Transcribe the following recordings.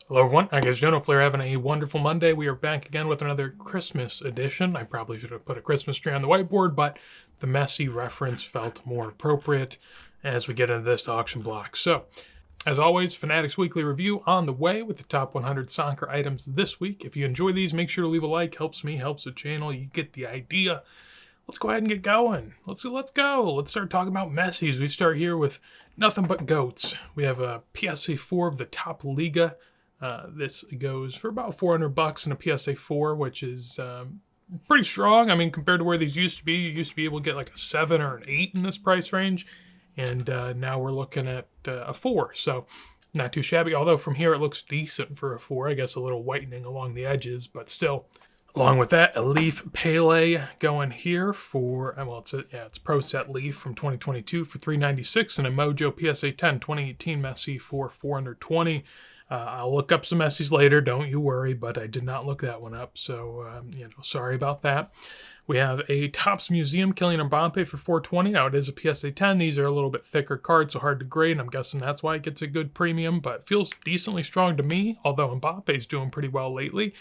Hello everyone, I guess Jonah Flair having a wonderful Monday. We are back again with another Christmas edition. I probably should have put a Christmas tree on the whiteboard, but the Messi reference felt more appropriate as we get into this auction block. So, as always, Fanatics Weekly Review on the way with the top 100 soccer items this week. If you enjoy these, make sure to leave a like. Helps me, helps the channel. You get the idea. Let's go ahead and get going. Let's go. Let's start talking about Messi's. We start here with nothing but goats. We have a PSA 4 of the top Liga. This goes for about $400 in a PSA 4, which is pretty strong. I mean, compared to where these used to be, you used to be able to get like a 7 or an 8 in this price range. And now we're looking at a 4. So not too shabby. Although from here it looks decent for a 4. I guess a little whitening along the edges, but still. Along with that, a Leaf Pele going here for, well, it's Pro Set Leaf from 2022 for $396, and a Mojo PSA 10 2018 Messi for $420. I'll look up some Messis later, don't you worry, but I did not look that one up, so sorry about that. We have a Topps Museum Kylian Mbappe for $420. Now, it is a PSA 10. These are a little bit thicker cards, so hard to grade, and I'm guessing that's why it gets a good premium, but feels decently strong to me, although Mbappe's doing pretty well lately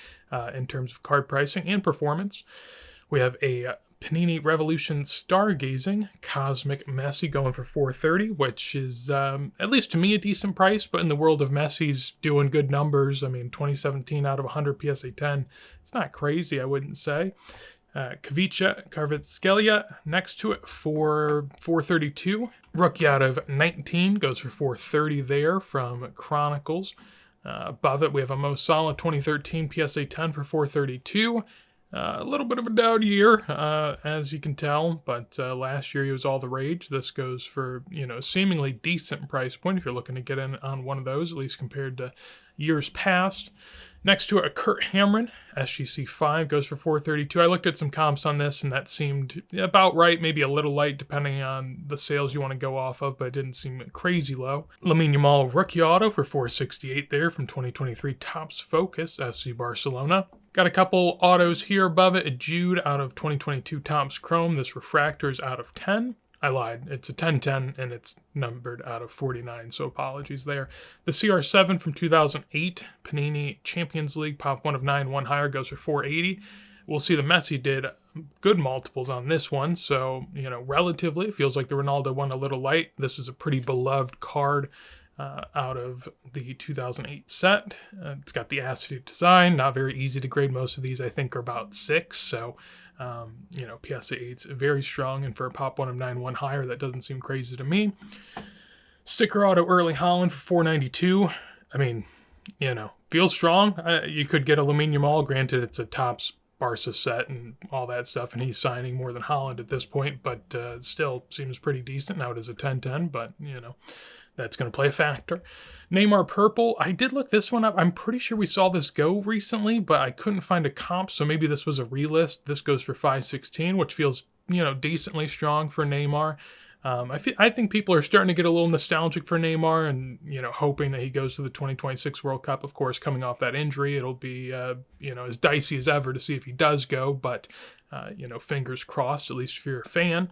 in terms of card pricing and performance. We have a Panini Revolution Stargazing Cosmic Messi going for $430, which is, at least to me, a decent price, but in the world of Messi's doing good numbers. I mean, 2017 out of 100 PSA 10. It's not crazy, I wouldn't say. Kavicha Kvaratskhelia next to it for $432. Rookie out of 19 goes for $430 there from Chronicles. Above it, we have a Mo Salah 2013 PSA 10 for $432. A little bit of a down year, as you can tell, but last year he was all the rage. This goes for, seemingly decent price point if you're looking to get in on one of those, at least compared to years past. Next to it, a Kurt Hamrin SGC 5 goes for $432. I looked at some comps on this, and that seemed about right, maybe a little light depending on the sales you want to go off of, but it didn't seem crazy low. Lamine Yamal rookie auto for $468 there from 2023 Topps Focus FC Barcelona. Got a couple autos here above it. A Jude out of 2022 Topps Chrome. This refractor is out of 10. I lied. It's a 1010 and it's numbered out of 49, so apologies there. The CR7 from 2008 Panini Champions League Pop 1 of 9, 1 higher goes for $480. We'll see the Messi did good multiples on this one, so, relatively it feels like the Ronaldo one a little light. This is a pretty beloved card out of the 2008 set. It's got the acetate design, not very easy to grade. Most of these, I think, are about 6, so PSA 8's very strong, and for a Pop 1 of 9, 1 higher, that doesn't seem crazy to me. Sticker auto Erling Haaland for $492. I mean, feels strong. You could get a Lamine Yamal. Granted, it's a Topps Barca set and all that stuff, and he's signing more than Haaland at this point, but still seems pretty decent. Now it is a 10-10, but, that's going to play a factor. Neymar Purple. I did look this one up. I'm pretty sure we saw this go recently, but I couldn't find a comp, so maybe this was a relist. This goes for $516, which feels, decently strong for Neymar. I think people are starting to get a little nostalgic for Neymar and, hoping that he goes to the 2026 World Cup. Of course, coming off that injury, it'll be, as dicey as ever to see if he does go, but, fingers crossed, at least if you're a fan.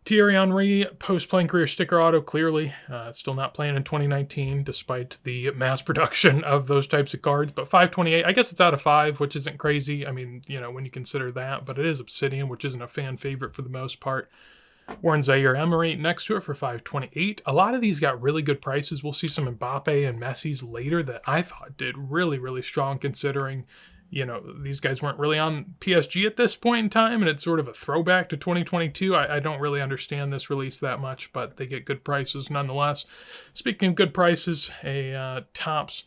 Thierry Henry, post-playing career sticker auto, clearly still not playing in 2019, despite the mass production of those types of cards. But $528, I guess it's out of 5, which isn't crazy. I mean, when you consider that. But it is Obsidian, which isn't a fan favorite for the most part. Warren Zaire Emery next to it for $528. A lot of these got really good prices. We'll see some Mbappe and Messi's later that I thought did really, really strong considering these guys weren't really on PSG at this point in time, and it's sort of a throwback to 2022. I don't really understand this release that much, but they get good prices nonetheless. Speaking of good prices, a Topps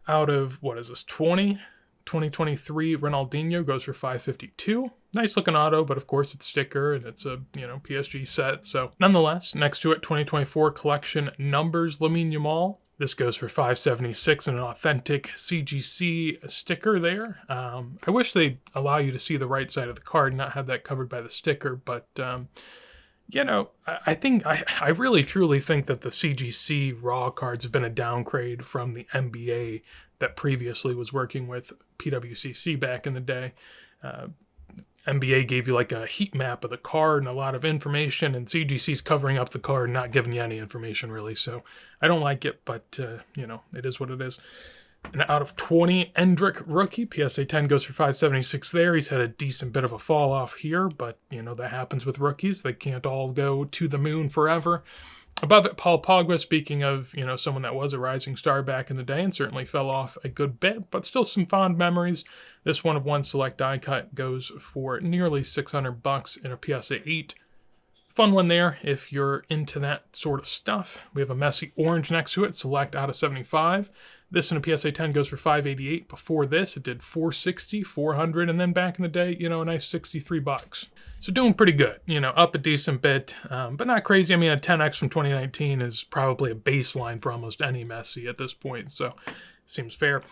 out of, 2023 Ronaldinho goes for $552. Nice looking auto, but of course it's sticker, and it's a, PSG set. So nonetheless, next to it, 2024 collection numbers Lamine Yamal. This goes for $576 and an authentic CGC sticker there. I wish they'd allow you to see the right side of the card and not have that covered by the sticker. But, I really truly think that the CGC raw cards have been a downgrade from the NBA that previously was working with PWCC back in the day. NBA gave you like a heat map of the card and a lot of information, and CGC's covering up the card and not giving you any information really. So I don't like it, but, it is what it is. An out of 20 Endrick rookie. PSA 10 goes for 576 there. He's had a decent bit of a fall off here, but that happens with rookies. They can't all go to the moon forever. Above it, Paul Pogba, speaking of, someone that was a rising star back in the day and certainly fell off a good bit, but still some fond memories. This one of one select die cut goes for nearly $600 in a PSA 8. Fun one there if you're into that sort of stuff. We have a Messi orange next to it, select out of 75. This in a PSA 10 goes for $588. Before this, it did $460, $400, and then back in the day, a nice $63. So doing pretty good, up a decent bit, but not crazy. I mean, a 10X from 2019 is probably a baseline for almost any Messi at this point, so seems fair.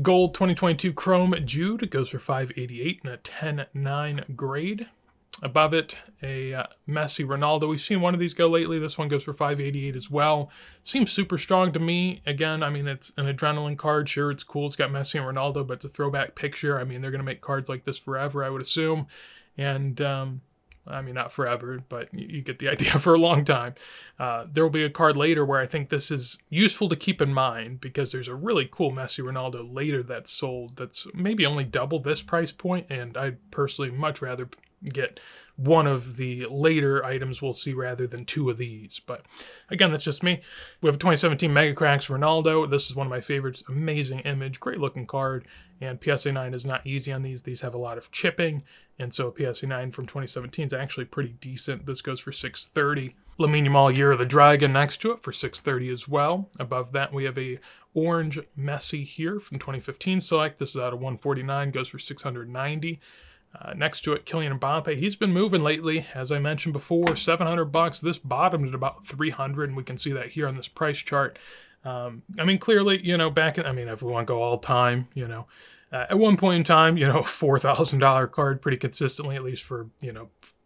Gold 2022 Chrome Jude goes for $588 in a 10-9 grade. Above it, a Messi Ronaldo. We've seen one of these go lately. This one goes for $588 as well. Seems super strong to me. Again, I mean, it's an adrenaline card. Sure, it's cool. It's got Messi and Ronaldo, but it's a throwback picture. I mean, they're going to make cards like this forever, I would assume. And, I mean, not forever, but you get the idea, for a long time. There will be a card later where I think this is useful to keep in mind because there's a really cool Messi Ronaldo later that's sold that's maybe only double this price point, and I'd personally much rather get one of the later items we'll see rather than two of these. But again, that's just me. We have a 2017 Mega Cracks Ronaldo. This is one of my favorites. Amazing image, great looking card. And PSA 9 is not easy on these. These have a lot of chipping. And so PSA 9 from 2017 is actually pretty decent. This goes for $630. Lamine Yamal Year of the Dragon next to it for $630 as well. Above that, we have a orange Messi here from 2015 select. This is out of 149, goes for $690. Next to it, Kylian Mbappe. He's been moving lately, as I mentioned before, $700. This bottomed at about $300, and we can see that here on this price chart. I mean, clearly, back in, if we want to go all time, at one point in time, $4,000 card pretty consistently, at least for,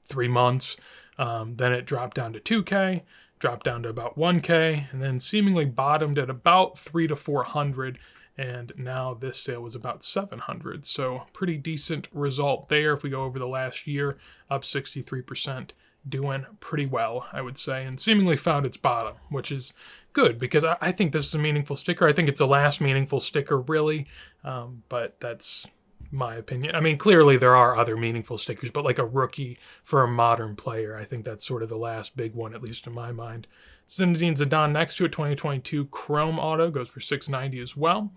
3 months. Then it dropped down to 2K, dropped down to about 1K, and then seemingly bottomed at about 300 to 400. And now this sale was about 700. So pretty decent result there. If we go over the last year, up 63%, doing pretty well, I would say, and seemingly found its bottom, which is good because I think this is a meaningful sticker. I think it's the last meaningful sticker, really, but that's my opinion. I mean, clearly there are other meaningful stickers, but like a rookie for a modern player, I think that's sort of the last big one, at least in my mind. Zinedine Zidane next to it, 2022 Chrome Auto, goes for $690 as well.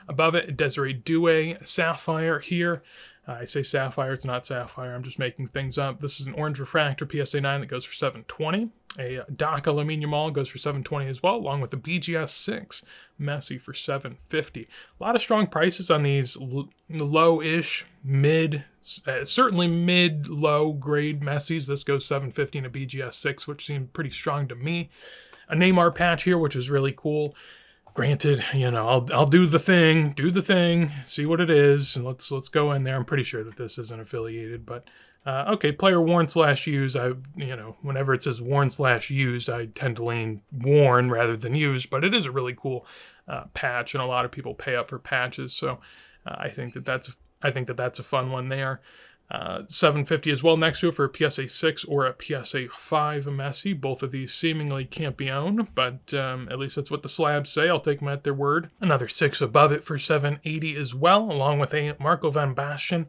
Above it, Desiree Doué Sapphire here. I say Sapphire, it's not Sapphire, I'm just making things up. This is an orange refractor PSA 9 that goes for $720. A DACA Lamine Yamal goes for $720 as well, along with the BGS 6 Messi for $750. A lot of strong prices on these low-ish, certainly mid-low grade Messis. This goes $750 in a BGS 6, which seemed pretty strong to me. A Neymar patch here, which is really cool. Granted, I'll do the thing, see what it is, and let's go in there. I'm pretty sure that this isn't affiliated, but okay, player worn / used. Whenever it says worn / used, I tend to lean worn rather than used, but it is a really cool patch, and a lot of people pay up for patches, so I think that that's a fun one there. $750 as well next to it for a PSA 6 or a PSA 5 Messi. Both of these seemingly can't be owned, but at least that's what the slabs say. I'll take them at their word. Another 6 above it for $780 as well, along with a Marco van Basten.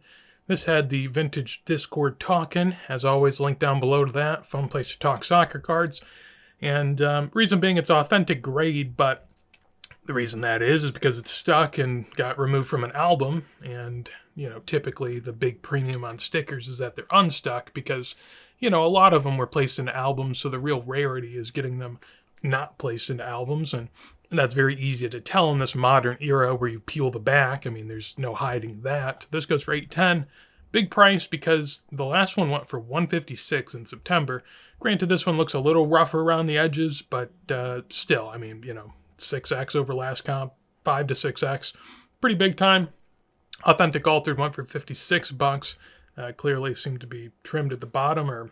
This had the vintage Discord talking, as always, linked down below to that. Fun place to talk soccer cards. And reason being, it's authentic grade, but the reason that is because it's stuck and got removed from an album, and typically the big premium on stickers is that they're unstuck because a lot of them were placed into albums, so the real rarity is getting them not placed into albums, and that's very easy to tell in this modern era where you peel the back. I mean, there's no hiding that. This goes for $810. Big price because the last one went for $156 in September. Granted, this one looks a little rougher around the edges, but still, 6x over last comp, 5 to 6x, pretty big time. Authentic Altered went for $56. Clearly seemed to be trimmed at the bottom, or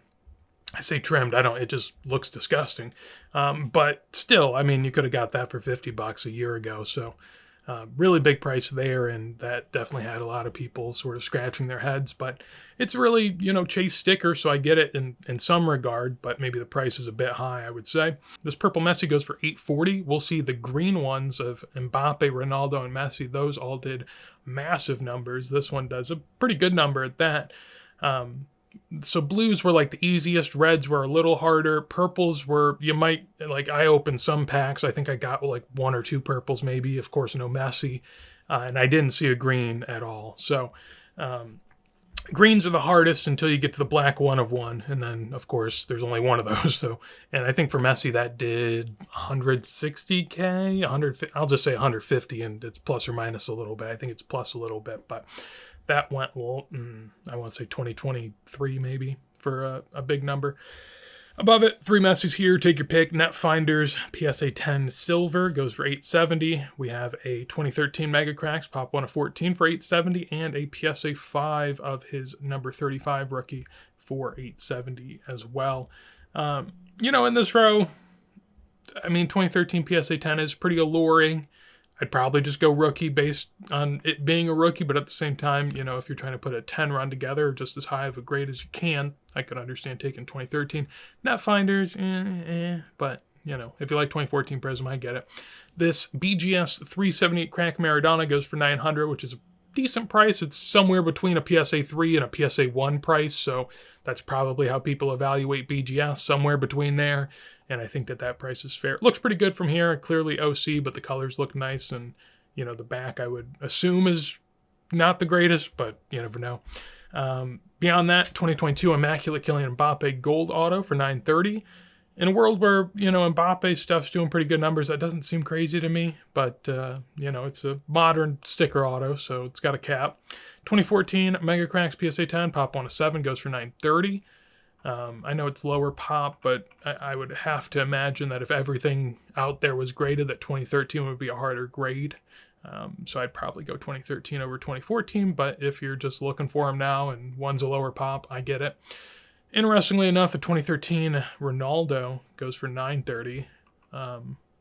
I say trimmed, it just looks disgusting. But still, you could have got that for $50 a year ago, so Really big price there, and that definitely had a lot of people sort of scratching their heads. But it's really, Chase sticker, so I get it in some regard, but maybe the price is a bit high, I would say. This purple Messi goes for $840. We'll see the green ones of Mbappe, Ronaldo, and Messi. Those all did massive numbers. This one does a pretty good number at that. So blues were like the easiest, reds were a little harder, purples were, I opened some packs, I think I got like 1 or 2 purples maybe, of course no Messi, and I didn't see a green at all. So greens are the hardest until you get to the black 1 of 1, and then of course there's only one of those. So, and I think for Messi that did 160k, 100, I'll just say 150, and it's plus or minus a little bit. I think it's plus a little bit, but that went, I want to say 2023 maybe for a big number. Above it, 3 Messis here. Take your pick. Net Finders PSA 10 Silver goes for $870. We have a 2013 Mega Cracks Pop 1 of 14 for $870, and a PSA 5 of his number 35 rookie for $870 as well. In this row, 2013 PSA 10 is pretty alluring. I'd probably just go rookie based on it being a rookie, but at the same time, if you're trying to put a 10 run together, just as high of a grade as you can, I could understand taking 2013. Net Finders, but, if you like 2014 Prism, I get it. This BGS 378 Crack Maradona goes for $900, which is a decent price. It's somewhere between a PSA 3 and a PSA 1 price, so that's probably how people evaluate BGS, somewhere between there. And I think that price is fair. It looks pretty good from here. Clearly OC, but the colors look nice. And, the back I would assume is not the greatest, but you never know. Beyond that, 2022 Immaculate Kylian Mbappe Gold Auto for $930. In a world where, Mbappe stuff's doing pretty good numbers, that doesn't seem crazy to me. But, it's a modern sticker auto, so it's got a cap. 2014 Mega Cracks PSA 10 Pop 1 of 7 goes for $930. I know it's lower pop, but I would have to imagine that if everything out there was graded, that 2013 would be a harder grade. So I'd probably go 2013 over 2014, but if you're just looking for them now and one's a lower pop, I get it. Interestingly enough, the 2013 Ronaldo goes for $930.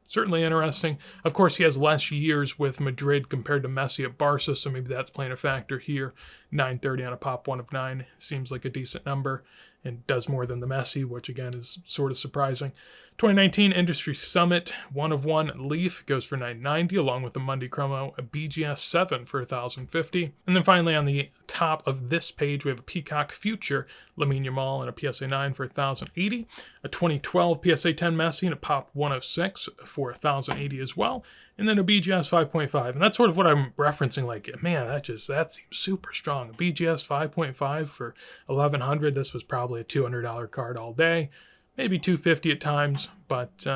Certainly interesting. Of course, he has less years with Madrid compared to Messi at Barca, so maybe that's playing a factor here. $930 on a pop 1 of 9 seems like a decent number and does more than the Messi, which again is sort of surprising. 2019 Industry Summit 1 of 1 Leaf goes for $990, along with the Monday Chromo, a BGS 7 for $1,050. And then finally on the top of this page, we have a Peacock Future Lamine Yamal and a PSA 9 for $1,080, a 2012 PSA 10 Messi and a pop 1 of 6 for $1,080 as well, and then a BGS 5.5. And that's sort of what I'm referencing, like, man, that seems super strong. A BGS 5.5 for $1,100. This was probably a $200 card all day. Maybe $250 at times, but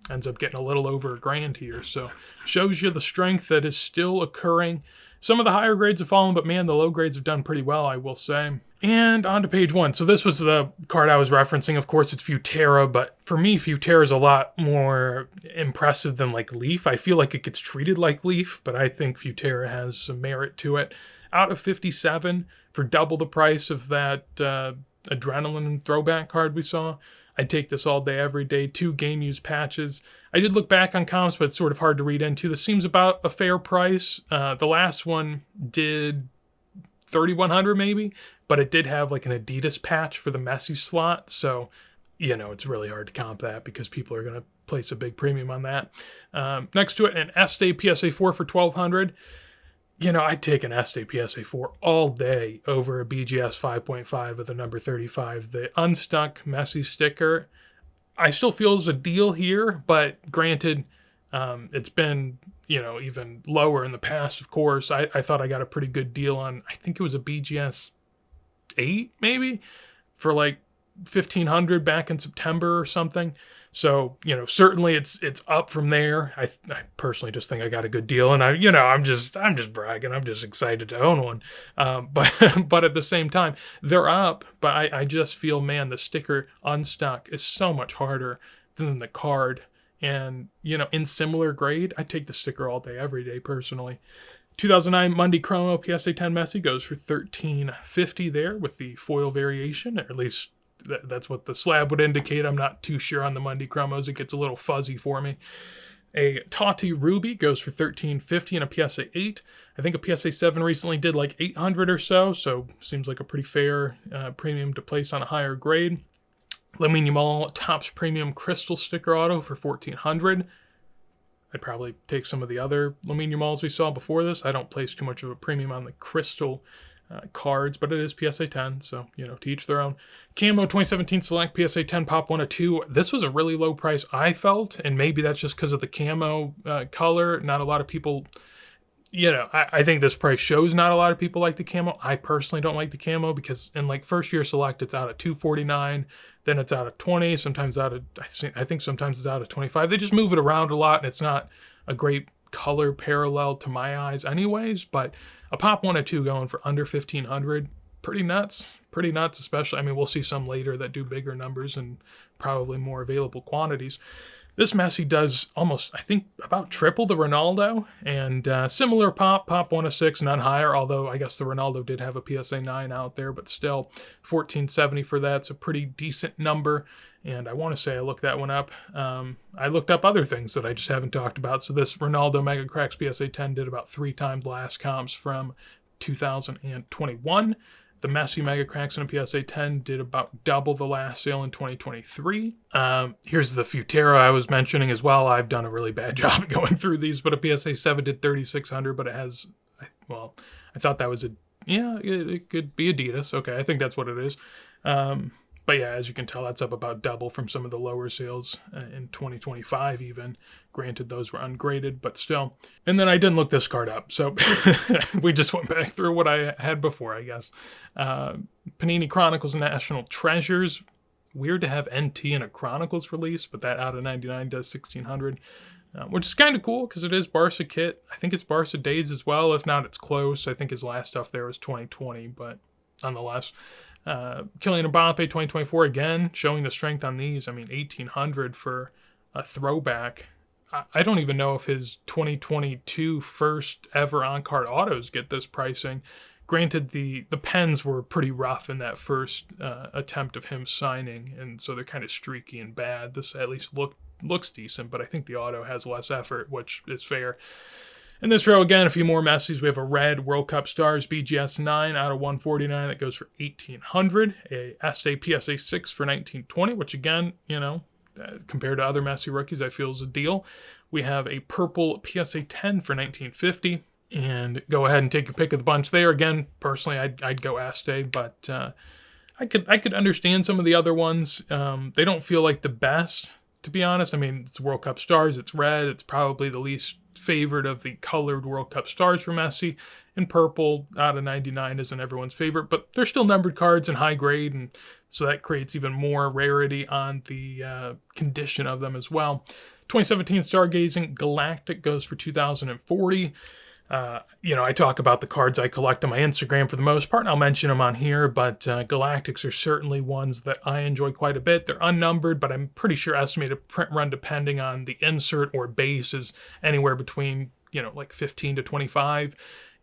ends up getting a little over $1,000 here. So shows you the strength that is still occurring. Some of the higher grades have fallen, but man, the low grades have done pretty well, I will say. And on to page 1. So this was the card I was referencing. Of course, it's Futera, but for me, Futera is a lot more impressive than like Leaf. I feel like it gets treated like Leaf, but I think Futera has some merit to it. Out of 57 for double the price of that Adrenaline throwback card we saw. I'd take this all day, every day. 2 game use patches. I did look back on comps, but it's sort of hard to read into. This seems about a fair price. The last one did $3,100 maybe, but it did have like an Adidas patch for the Messi slot. So, it's really hard to comp that because people are going to place a big premium on that. Next to it, an Este PSA 4 for $1,200. I'd take an Este PSA 4 all day over a BGS 5.5 with the number 35. The unstuck Messi sticker, I still feel is a deal here, but granted, it's been, even lower in the past, of course. I thought I got a pretty good deal on, I think it was a BGS 8 maybe, for like $1,500 back in September or something. So, certainly it's up from there. I personally just think I got a good deal, and I'm just bragging. I'm just excited to own one. But at the same time, they're up. But I just feel, man, the sticker unstuck is so much harder than the card. And, in similar grade, I take the sticker all day, every day, personally. 2009 Monday Chromo PSA 10 Messi goes for $1,350 there with the foil variation, or at least that's what the slab would indicate. I'm not too sure on the Monday Chromos. It gets a little fuzzy for me. A Tati Ruby goes for $13.50 and a PSA 8. I think a PSA 7 recently did like $800 or so seems like a pretty fair premium to place on a higher grade. Lamine Yamal Topps Premium Crystal Sticker Auto for $1,400. I'd probably take some of the other Lamine Yamals we saw before this. I don't place too much of a premium on the crystal cards, but it is PSA 10, so, to each their own. Camo 2017 Select PSA 10 Pop 102. This was a really low price, I felt, and maybe that's just because of the camo color. Not a lot of people, I think this price shows not a lot of people like the camo. I personally don't like the camo because in like first year Select, it's out at $249, then it's out at $20, sometimes out at, I think sometimes it's out at $25. They just move it around a lot, and it's not a great color parallel to my eyes anyways, but a Pop 102 going for under $1,500, pretty nuts, especially, we'll see some later that do bigger numbers and probably more available quantities. This Messi does almost, I think, about triple the Ronaldo, and similar Pop 106, none higher, although I guess the Ronaldo did have a PSA 9 out there, but still, $1,470 for that. It's a pretty decent number, and I want to say I looked that one up. I looked up other things that I just haven't talked about, so this Ronaldo Mega Cracks PSA 10 did about 3 times last comps from 2021. The Messi Mega Cracks in a PSA 10 did about double the last sale in 2023. Here's the Futero I was mentioning as well. I've done a really bad job going through these, but a PSA 7 did $3,600, but it has, I thought that was it could be Adidas. Okay, I think that's what it is. But yeah, as you can tell, that's up about double from some of the lower sales in 2025 even. Granted, those were ungraded, but still. And then I didn't look this card up, so we just went back through what I had before, I guess. Panini Chronicles National Treasures. Weird to have NT in a Chronicles release, but that out of 99 does $1,600. Which is kind of cool because it is Barca kit. I think it's Barca days as well. If not, it's close. I think his last stuff there was 2020, but nonetheless. Kylian Mbappe 2024 again, showing the strength on these. $1,800 for a throwback. I don't even know if his 2022 first ever on-card autos get this pricing. Granted, the pens were pretty rough in that first attempt of him signing, and so they're kind of streaky and bad. This at least looks decent, but I think the auto has less effort, which is fair. In this row, again, a few more Messis. We have a red World Cup Stars BGS 9 out of 149 that goes for $1,800. A Este PSA 6 for $1,920, which again, compared to other Messi rookies, I feel is a deal. We have a purple PSA 10 for $1,950. And go ahead and take your pick of the bunch there. Again, personally, I'd go Este, but I could understand some of the other ones. They don't feel like the best, to be honest. It's World Cup Stars. It's red. It's probably the least favorite of the colored World Cup Stars for Messi, and purple out of 99 isn't everyone's favorite, but they're still numbered cards in high grade, and so that creates even more rarity on the condition of them as well. 2017 Stargazing Galactic goes for $2,040. I talk about the cards I collect on my Instagram for the most part, and I'll mention them on here, but Galactics are certainly ones that I enjoy quite a bit. They're unnumbered, but I'm pretty sure estimated print run, depending on the insert or base, is anywhere between, like 15 to 25.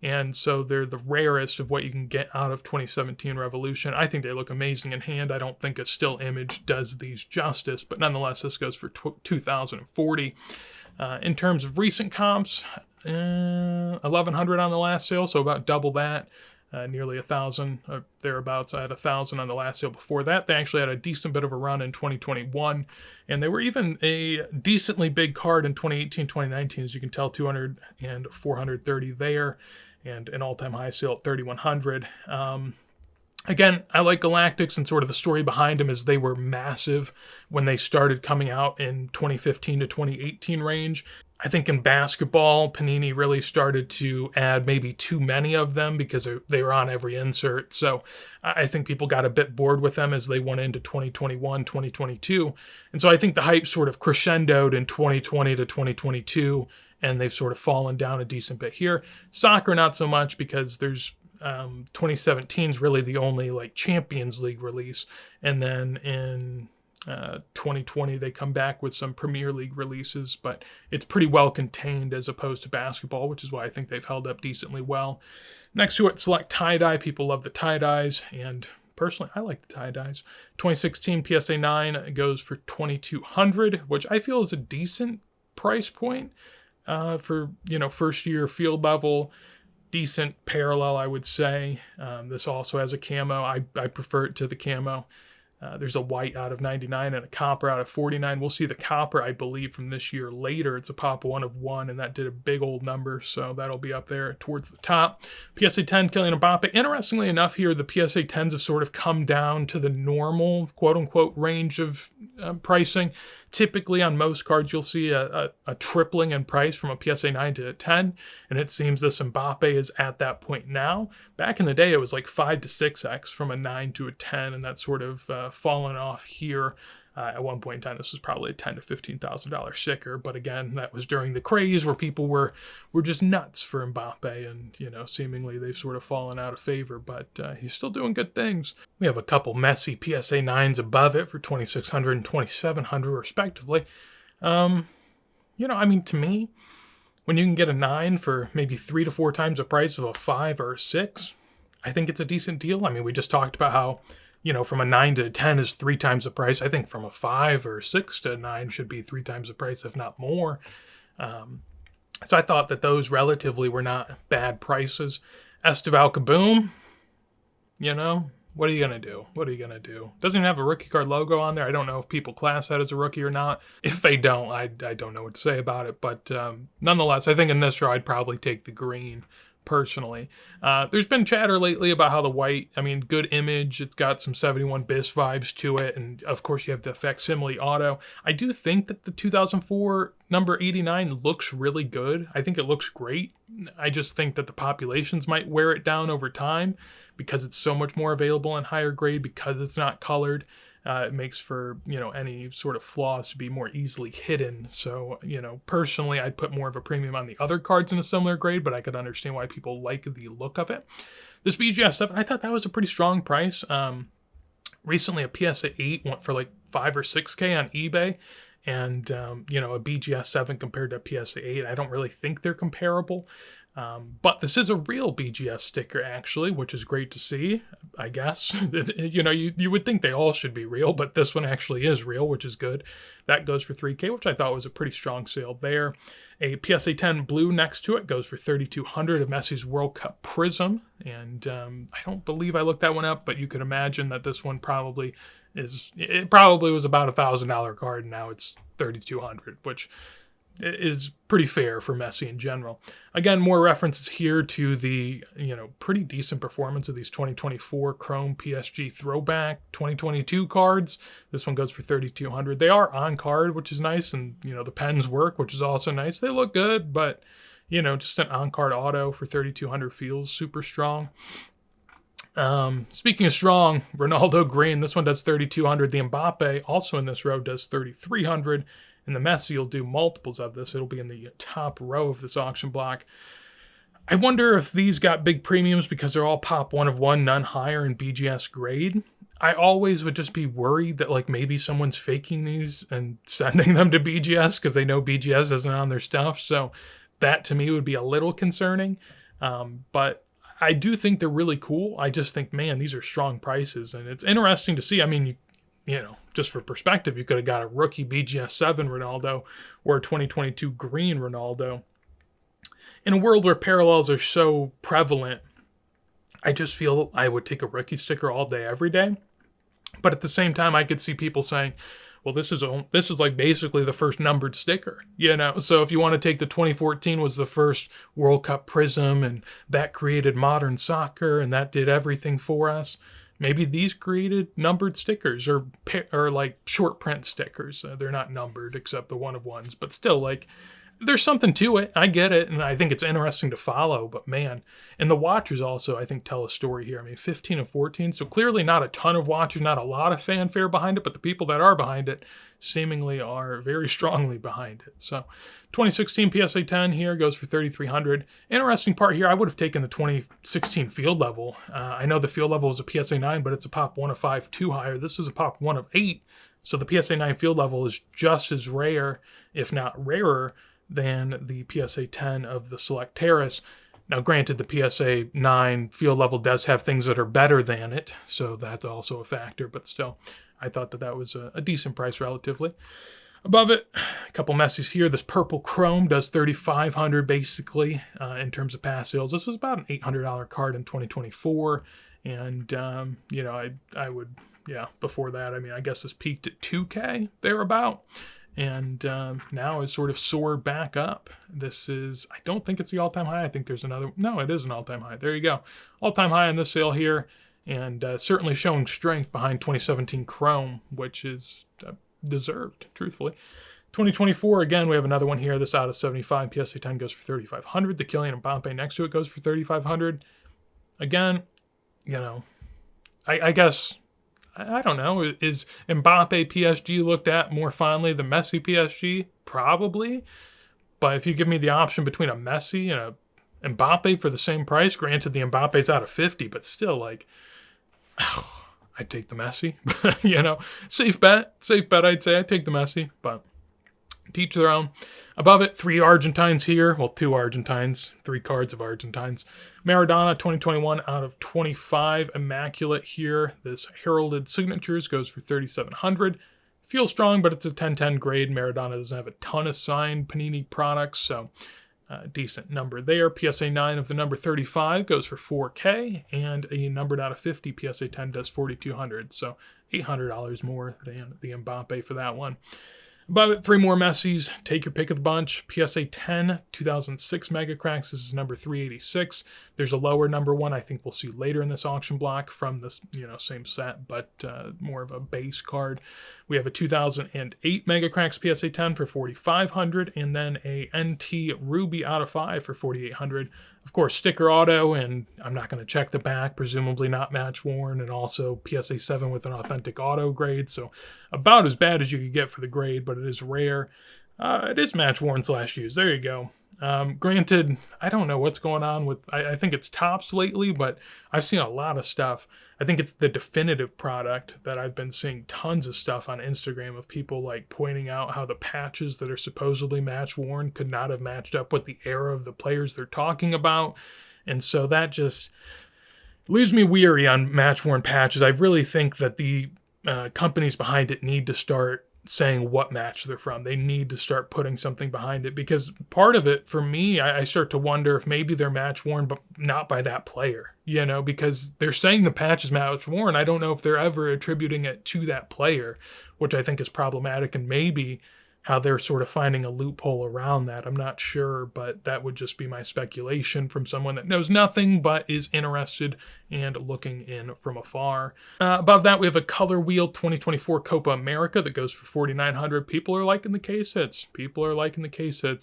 And so they're the rarest of what you can get out of 2017 Revolution. I think they look amazing in hand. I don't think a still image does these justice, but nonetheless, this goes for $2,040. In terms of recent comps, $1,100 on the last sale, so about double that. Nearly $1,000 thereabouts. I had $1,000 on the last sale before that. They actually had a decent bit of a run in 2021, and they were even a decently big card in 2018, 2019. As you can tell, 200 and 430 there, and an all-time high sale at 3,100. Again, I like Galactics, and sort of the story behind them is they were massive when they started coming out in 2015 to 2018 range. I think in basketball, Panini really started to add maybe too many of them because they were on every insert. So I think people got a bit bored with them as they went into 2021, 2022. And so I think the hype sort of crescendoed in 2020 to 2022, and they've sort of fallen down a decent bit here. Soccer, not so much, because there's 2017 is really the only like Champions League release, and then in 2020 they come back with some Premier League releases, but it's pretty well contained as opposed to basketball, which is why I think they've held up decently well. Next to it, select tie-dye. People love the tie-dyes, and personally I like the tie-dyes. 2016 PSA 9 goes for $2,200, which I feel is a decent price point for, first year field level. Decent parallel, I would say. This also has a camo. I prefer it to the camo. There's a white out of 99 and a copper out of 49. We'll see the copper, I believe, from this year later. It's a pop 1 of 1, and that did a big old number, so that'll be up there towards the top. PSA 10, Kylian Mbappe. Interestingly enough here, the PSA 10s have sort of come down to the normal, quote-unquote, range of pricing. Typically, on most cards, you'll see a tripling in price from a PSA 9 to a 10, and it seems this Mbappe is at that point now. Back in the day, it was like 5 to 6x from a 9 to a 10, and that's sort of fallen off here. At one point in time, this was probably a $10,000 to $15,000 sticker, but again, that was during the craze where people were just nuts for Mbappe, and seemingly they've sort of fallen out of favor, but he's still doing good things. We have a couple Messi PSA 9s above it for $2,600 and $2,700 respectively. To me, when you can get a 9 for maybe 3 to 4 times the price of a 5 or a 6, I think it's a decent deal. I mean, we just talked about how from a 9 to a 10 is 3 times the price. I think from a 5 or 6 to a 9 should be 3 times the price, if not more. So I thought that those relatively were not bad prices. Esteval Kaboom, what are you going to do? What are you going to do? Doesn't even have a rookie card logo on there. I don't know if people class that as a rookie or not. If they don't, I don't know what to say about it. But nonetheless, I think in this row, I'd probably take the green personally. There's been chatter lately about how the white, good image. It's got some 71 BIS vibes to it. And of course you have the facsimile auto. I do think that the 2004 number 89 looks really good. I think it looks great. I just think that the populations might wear it down over time because it's so much more available in higher grade, because it's not colored. It makes for, any sort of flaws to be more easily hidden. So, personally, I'd put more of a premium on the other cards in a similar grade, but I could understand why people like the look of it. This BGS 7, I thought that was a pretty strong price. Recently, a PSA 8 went for like 5 or 6K on eBay. And, a BGS 7 compared to a PSA 8, I don't really think they're comparable. But this is a real BGS sticker, actually, which is great to see, I guess. You would think they all should be real, but this one actually is real, which is good. That goes for $3K, which I thought was a pretty strong sale there. A PSA 10 blue next to it goes for $3,200 of Messi's World Cup Prism. And I don't believe I looked that one up, but you could imagine that this one probably was about a $1,000 card, and now it's $3,200, which is pretty fair for Messi in general. Again, more references here to the, pretty decent performance of these 2024 Chrome PSG Throwback 2022 cards. This one goes for $3,200. They are on card, which is nice, and, the pens work, which is also nice. They look good, but, just an on-card auto for $3,200 feels super strong. Speaking of strong, Ronaldo Green, this one does $3,200. The Mbappe, also in this row, does $3,300. And the Messi will do multiples of this. It'll be in the top row of this auction block. I wonder if these got big premiums because they're all pop 1 of 1, none higher in BGS grade. I always would just be worried that maybe someone's faking these and sending them to BGS because they know BGS isn't on their stuff. So that to me would be a little concerning. But I do think they're really cool. I just think, man, these are strong prices. And it's interesting to see. Just for perspective, you could have got a rookie BGS 7 Ronaldo or a 2022 green Ronaldo. In a world where parallels are so prevalent, I just feel I would take a rookie sticker all day, every day. But at the same time, I could see people saying, well, this is like basically the first numbered sticker, So if you want to take the 2014 was the first World Cup Prism, and that created modern soccer, and that did everything for us. Maybe these created numbered stickers or like short print stickers. They're not numbered except the 1 of 1s, but still, there's something to it. I get it, and I think it's interesting to follow, but man. And the watchers also, I think, tell a story here. 15 and 14, so clearly not a ton of watchers, not a lot of fanfare behind it, but the people that are behind it seemingly are very strongly behind it. So 2016 PSA 10 here goes for $3,300. Interesting part here, I would have taken the 2016 field level. I know the field level is a PSA 9, but it's a pop 1 of 5, 2 higher. This is a pop 1 of 8, so the PSA 9 field level is just as rare, if not rarer, than the PSA 10 of the Select Terrace. Now, granted, the PSA 9 field level does have things that are better than it, so that's also a factor, but still, I thought that was a decent price relatively. Above it, a couple Messi's here. This purple chrome does 3,500 basically in terms of past sales. This was about an $800 card in 2024, and I would before that, I mean, I guess this peaked at 2K thereabout, and now is sort of soared back up. This is, I don't think it's the all-time high. I think there's another. No, it is an all-time high. There you go, all-time high on this sale here, and certainly showing strength behind 2017 Chrome, which is deserved, truthfully. 2024, again, we have another one here. This out of 75 PSA 10 goes for 3,500. The Kylian Mbappe next to it goes for 3,500. Again, I guess, I don't know. Is Mbappe PSG looked at more fondly than Messi PSG? Probably. But if you give me the option between a Messi and a Mbappe for the same price, granted the Mbappe's out of 50, but still, I'd take the Messi. Safe bet, I'd say. I'd take the Messi, but to each their own. Above it, 3 Argentines here. Well, 2 Argentines, 3 cards of Argentines. Maradona, 2021 out of 25. Immaculate here. This heralded signatures goes for 3,700. Feels strong, but it's a 10/10 grade. Maradona doesn't have a ton of signed Panini products, so decent number there. PSA 9 of the number 35 goes for 4K, and a numbered out of 50 PSA 10 does 4,200, so $800 more than the Mbappe for that one. Above it, 3 more Messis. Take your pick of the bunch. PSA 10, 2006 Mega Cracks. This is number 386. There's a lower number one I think we'll see later in this auction block from this, same set, but more of a base card. We have a 2008 Mega Cracks PSA 10 for 4,500, and then a NT Ruby out of 5 for 4,800. Of course, sticker auto, and I'm not going to check the back, presumably not match worn, and also PSA 7 with an authentic auto grade, so about as bad as you could get for the grade, but it is rare. It is match worn / used. There you go. Granted, I don't know what's going on with, I think it's Topps lately, but I've seen a lot of stuff. I think it's the definitive product that I've been seeing tons of stuff on Instagram of people pointing out how the patches that are supposedly match worn could not have matched up with the era of the players they're talking about. And so that just leaves me weary on match worn patches. I really think that the companies behind it need to start saying what match they're from. They need to start putting something behind it, because part of it, for me, I start to wonder if maybe they're match worn, but not by that player, because they're saying the patch is match worn. I don't know if they're ever attributing it to that player, which I think is problematic, and maybe how they're sort of finding a loophole around that. I'm not sure, but that would just be my speculation from someone that knows nothing but is interested and looking in from afar. Above that, we have a Color Wheel 2024 Copa America that goes for 4,900. People are liking the case hits.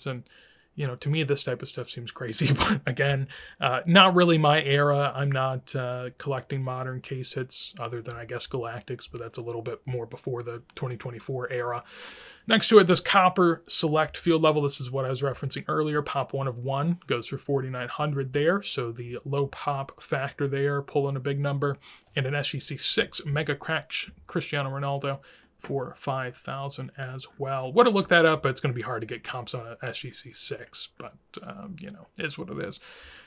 And to me, this type of stuff seems crazy, but again, not really my era. I'm not collecting modern case hits other than, I guess, Galactics, but that's a little bit more before the 2024 era. Next to it, this Copper Select Field Level. This is what I was referencing earlier. Pop 1 of 1 goes for 4,900 there, so the low pop factor there, pulling a big number. And an SGC 6 Mega Crack Cristiano Ronaldo for 5,000 as well. Would have looked that up, but it's going to be hard to get comps on an SGC 6, but, is what it is.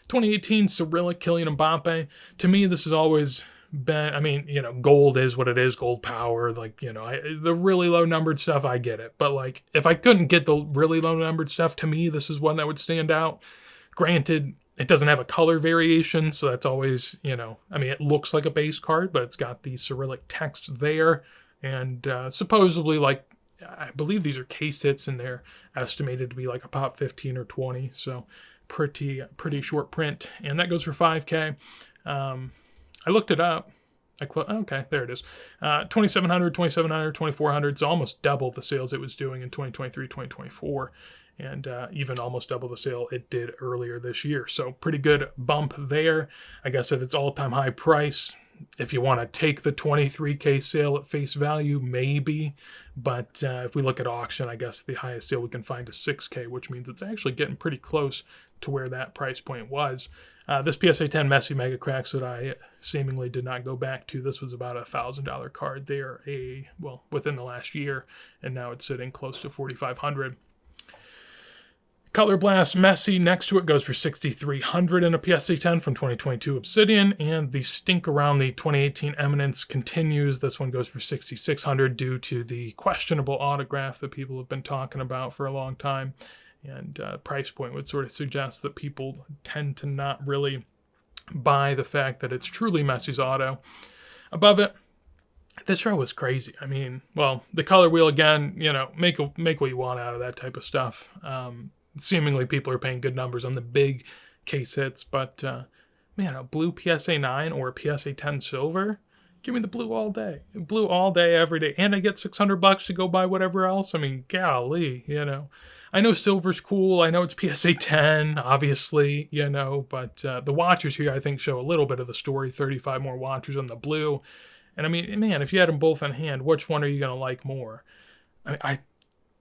2018 Cyrillic Kylian Mbappe. To me, this has always been, gold is what it is, gold power, the really low numbered stuff, I get it. But, if I couldn't get the really low numbered stuff, to me, this is one that would stand out. Granted, it doesn't have a color variation, so that's always, it looks like a base card, but it's got the Cyrillic text there. And supposedly, I believe these are case hits, and they're estimated to be a pop 15 or 20. So pretty short print. And that goes for 5K. I looked it up. Okay, there it is. 2,700, 2,400. So almost double the sales it was doing in 2023, 2024. And even almost double the sale it did earlier this year. So pretty good bump there. I guess at its all-time high price, if you want to take the 23K sale at face value, maybe. But if we look at auction, I guess the highest sale we can find is 6K, which means it's actually getting pretty close to where that price point was. This PSA 10 Messi Mega Cracks that I seemingly did not go back to, this was about a $1,000 card there within the last year, and now it's sitting close to 4,500. Color Blast Messi next to it goes for $6,300 in a PSA 10 from 2022 Obsidian, and the stink around the 2018 Eminence continues. This one goes for $6,600 due to the questionable autograph that people have been talking about for a long time, and price point would sort of suggest that people tend to not really buy the fact that it's truly Messi's auto. Above it, this row was crazy. I mean, well, the color wheel again, make what you want out of that type of stuff. Seemingly people are paying good numbers on the big case hits, but man, a blue PSA 9 or a PSA 10 silver, give me the blue all day. Blue all day, every day, and I get $600 to go buy whatever else. I mean, golly, I know silver's cool. I know it's PSA 10, obviously, but the watchers here, I think, show a little bit of the story. 35 more watchers on the blue. And I mean, man, if you had them both in hand, which one are you going to like more? I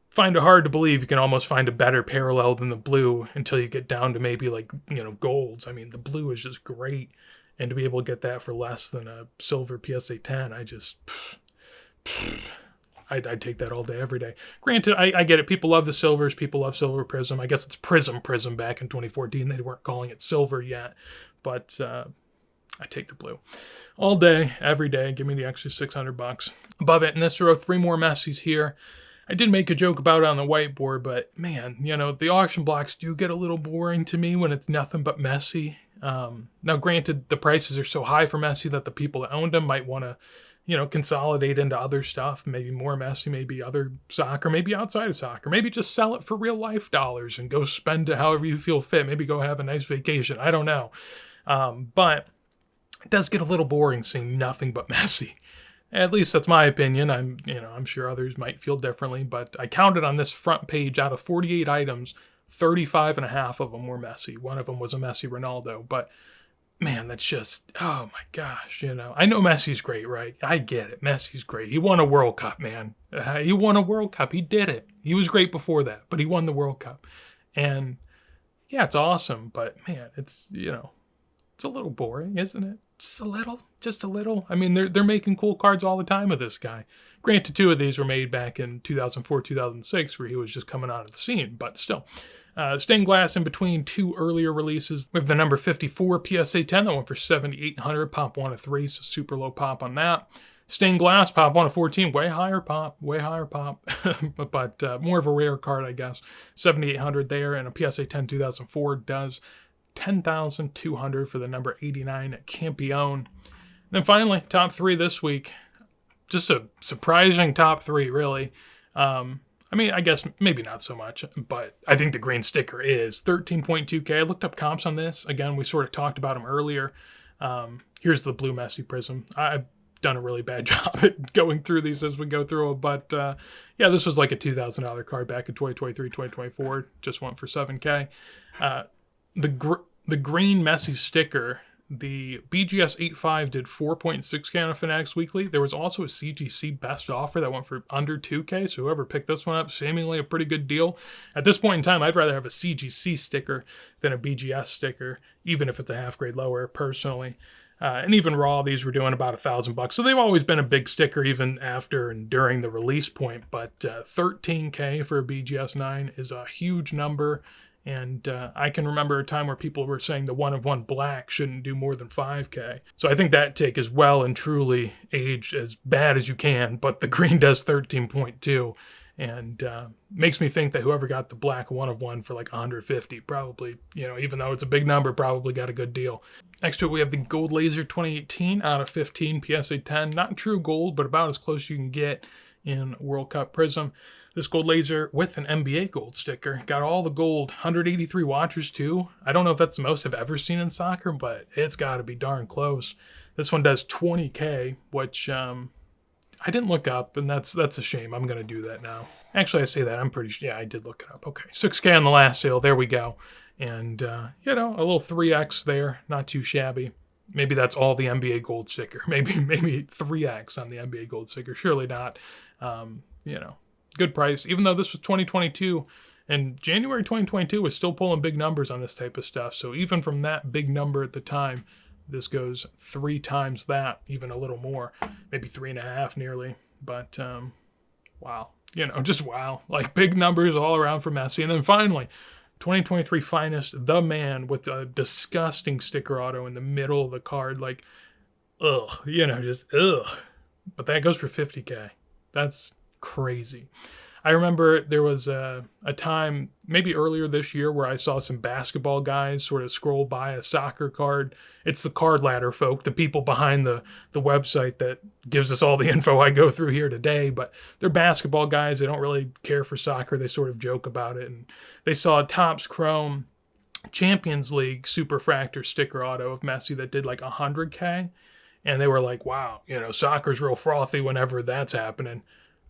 find it hard to believe you can almost find a better parallel than the blue until you get down to maybe golds. I mean, the blue is just great. And to be able to get that for less than a silver PSA 10, I'd take that all day, every day. Granted, I get it. People love the silvers. People love Silver Prism. I guess it's Prism back in 2014. They weren't calling it silver yet. But I take the blue. All day, every day. Give me the extra $600. Above it in this row, 3 more Messis here. I did make a joke about it on the whiteboard, but man, the auction blocks do get a little boring to me when it's nothing but Messi. Now, granted, the prices are so high for Messi that the people that owned him might want to, consolidate into other stuff, maybe more Messi, maybe other soccer, maybe outside of soccer, maybe just sell it for real life dollars and go spend it however you feel fit. Maybe go have a nice vacation. I don't know. But it does get a little boring seeing nothing but Messi. At least that's my opinion. I'm sure others might feel differently, but I counted on this front page out of 48 items, 35 and a half of them were Messi. One of them was a Messi Ronaldo, but man, that's just, oh my gosh, I know Messi's great, right? I get it. Messi's great. He won a World Cup, man. He won a World Cup. He did it. He was great before that, but he won the World Cup. And yeah, it's awesome, but man, it's a little boring, isn't it? Just a little. I mean, they're making cool cards all the time with this guy. Granted, 2 of these were made back in 2004, 2006, where he was just coming out of the scene, but still. Stained glass in between 2 earlier releases. We have the number 54 PSA 10, that went for $7,800, pop 1 of 3, so super low pop on that. Stained glass, pop 1 of 14, way higher pop, but more of a rare card, I guess. $7,800 there, and a PSA 10 2004 does $10,200 for the number 89 at Campione. And then finally, top 3 this week. Just a surprising top 3, really. I mean, I guess maybe not so much, but I think the green sticker is 13.2K. I looked up comps on this. Again, we sort of talked about them earlier. Here's the blue Messi Prism. I've done a really bad job at going through these as we go through them, but yeah, this was like a $2,000 card back in 2023, 2024. Just went for 7K. The green Messi sticker, the BGS 85 did 4.6K on Fanatics Weekly. There was also a CGC best offer that went for under 2K, so whoever picked this one up, seemingly a pretty good deal. At this point in time, I'd rather have a CGC sticker than a BGS sticker, even if it's a half grade lower, personally. And even raw, these were doing about $1,000. So they've always been a big sticker, even after and during the release point. But 13K for a BGS 9 is a huge number. And I can remember a time where people were saying the 1 of 1 black shouldn't do more than 5K. So I think that take is well and truly aged as bad as you can, but the green does 13.2. And makes me think that whoever got the black 1 of 1 for like 150 probably, even though it's a big number, probably got a good deal. Next to it, we have the Gold Laser 2018 out of 15 PSA 10. Not true gold, but about as close as you can get in World Cup Prism. This Gold Laser with an NBA gold sticker. Got all the gold. 183 watchers too. I don't know if that's the most I've ever seen in soccer, but it's got to be darn close. This one does 20K, which I didn't look up, and that's a shame. I'm going to do that now. Actually, I say that. I'm pretty sure. Yeah, I did look it up. Okay, 6K on the last sale. There we go. And, a little 3X there. Not too shabby. Maybe that's all the NBA gold sticker. Maybe 3X on the NBA gold sticker. Surely not. Good price, even though this was 2022, and January 2022 was still pulling big numbers on this type of stuff. So even from that big number at the time, this goes 3 times that, even a little more, maybe 3.5 nearly. But wow, just wow, like big numbers all around for Messi. And then finally, 2023 finest, the man with a disgusting sticker auto in the middle of the card. Like, ugh, just ugh. But that goes for 50K. That's crazy. I remember there was a time, maybe earlier this year, where I saw some basketball guys sort of scroll by a soccer card. It's the card ladder folk, the people behind the website that gives us all the info I go through here today. But they're basketball guys. They don't really care for soccer. They sort of joke about it. And they saw a Topps Chrome Champions League Superfractor sticker auto of Messi that did like 100K. And they were like, wow, soccer's real frothy whenever that's happening.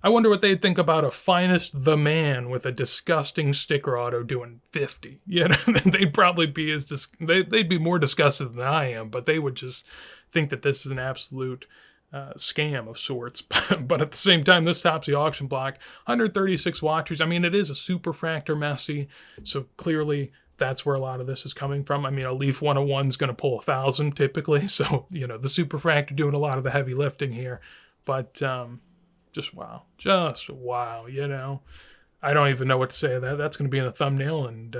I wonder what they'd think about a finest the man with a disgusting sticker auto doing 50. They'd probably be they'd be more disgusted than I am, but they would just think that this is an absolute scam of sorts. But at the same time, this tops the auction block. 136 watchers. I mean, it is a Superfractor Messi, so clearly that's where a lot of this is coming from. I mean, a Leaf 101 is going to pull 1,000 typically, so the Superfractor doing a lot of the heavy lifting here. But just wow. I don't even know what to say of that. That's going to be in the thumbnail. And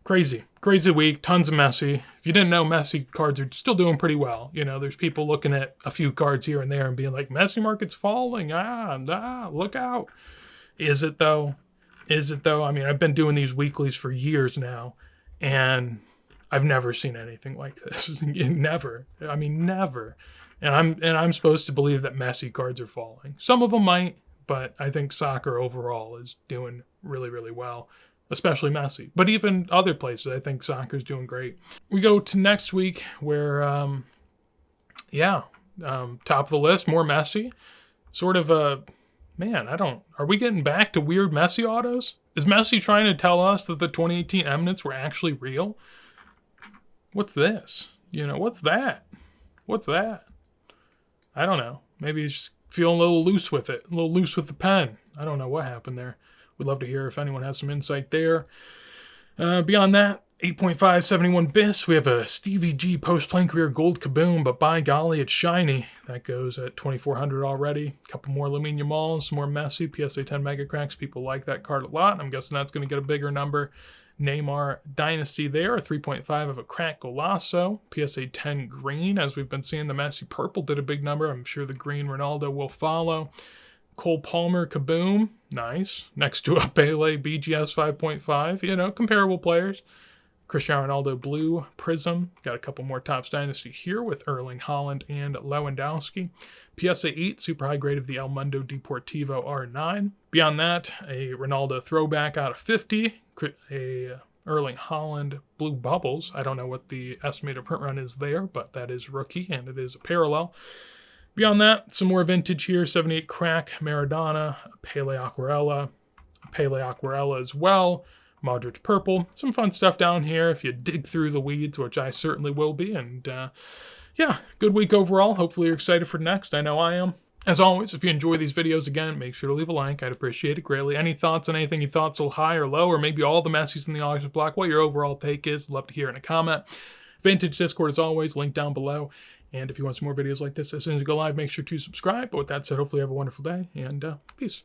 crazy week. Tons of Messi. If you didn't know, Messi cards are still doing pretty well. There's people looking at a few cards here and there and being like, Messi market's falling. Look out. Is it though? I mean, I've been doing these weeklies for years now, and I've never seen anything like this. Never. I mean, never. And I'm supposed to believe that Messi cards are falling. Some of them might, but I think soccer overall is doing really, really well, especially Messi. But even other places, I think soccer's doing great. We go to next week where, top of the list, more Messi. Sort of a, are we getting back to weird Messi autos? Is Messi trying to tell us that the 2018 Eminence were actually real? What's this? What's that? I don't know. Maybe he's just feeling a little loose with it. A little loose with the pen. I don't know what happened there. We'd love to hear if anyone has some insight there. Beyond that, 8.5, 71 bis. We have a Stevie G post-playing career gold kaboom, but by golly, it's shiny. That goes at 2,400 already. A couple more Lamine Yamal, some more Messi, PSA 10 Mega Cracks. People like that card a lot. I'm guessing that's going to get a bigger number. Neymar Dynasty there, a 3.5 of a crack Golasso, PSA 10 green, as we've been seeing. The Messi purple did a big number. I'm sure the green Ronaldo will follow. Cole Palmer Kaboom, nice. Next to a Pele BGS 5.5, comparable players. Cristiano Ronaldo Blue Prism, got a couple more Topps Dynasty here with Erling Haaland and Lewandowski. PSA 8, super high grade of the El Mundo Deportivo R9. Beyond that, a Ronaldo throwback out of 50, a Erling Haaland Blue Bubbles. I don't know what the estimated print run is there, but that is rookie, and it is a parallel. Beyond that, some more vintage here, 78 crack Maradona, Pele Aquarella as well, Modric Purple. Some fun stuff down here if you dig through the weeds, which I certainly will be. And good week overall. Hopefully you're excited for next. I know I am. As always, if you enjoy these videos, again, make sure to leave a like. I'd appreciate it greatly. Any thoughts on anything you thought so high or low, or maybe all the Messis in the auction block, what your overall take is, love to hear in a comment. Vintage Discord, as always, link down below. And if you want some more videos like this as soon as you go live, make sure to subscribe. But with that said, hopefully you have a wonderful day, and peace.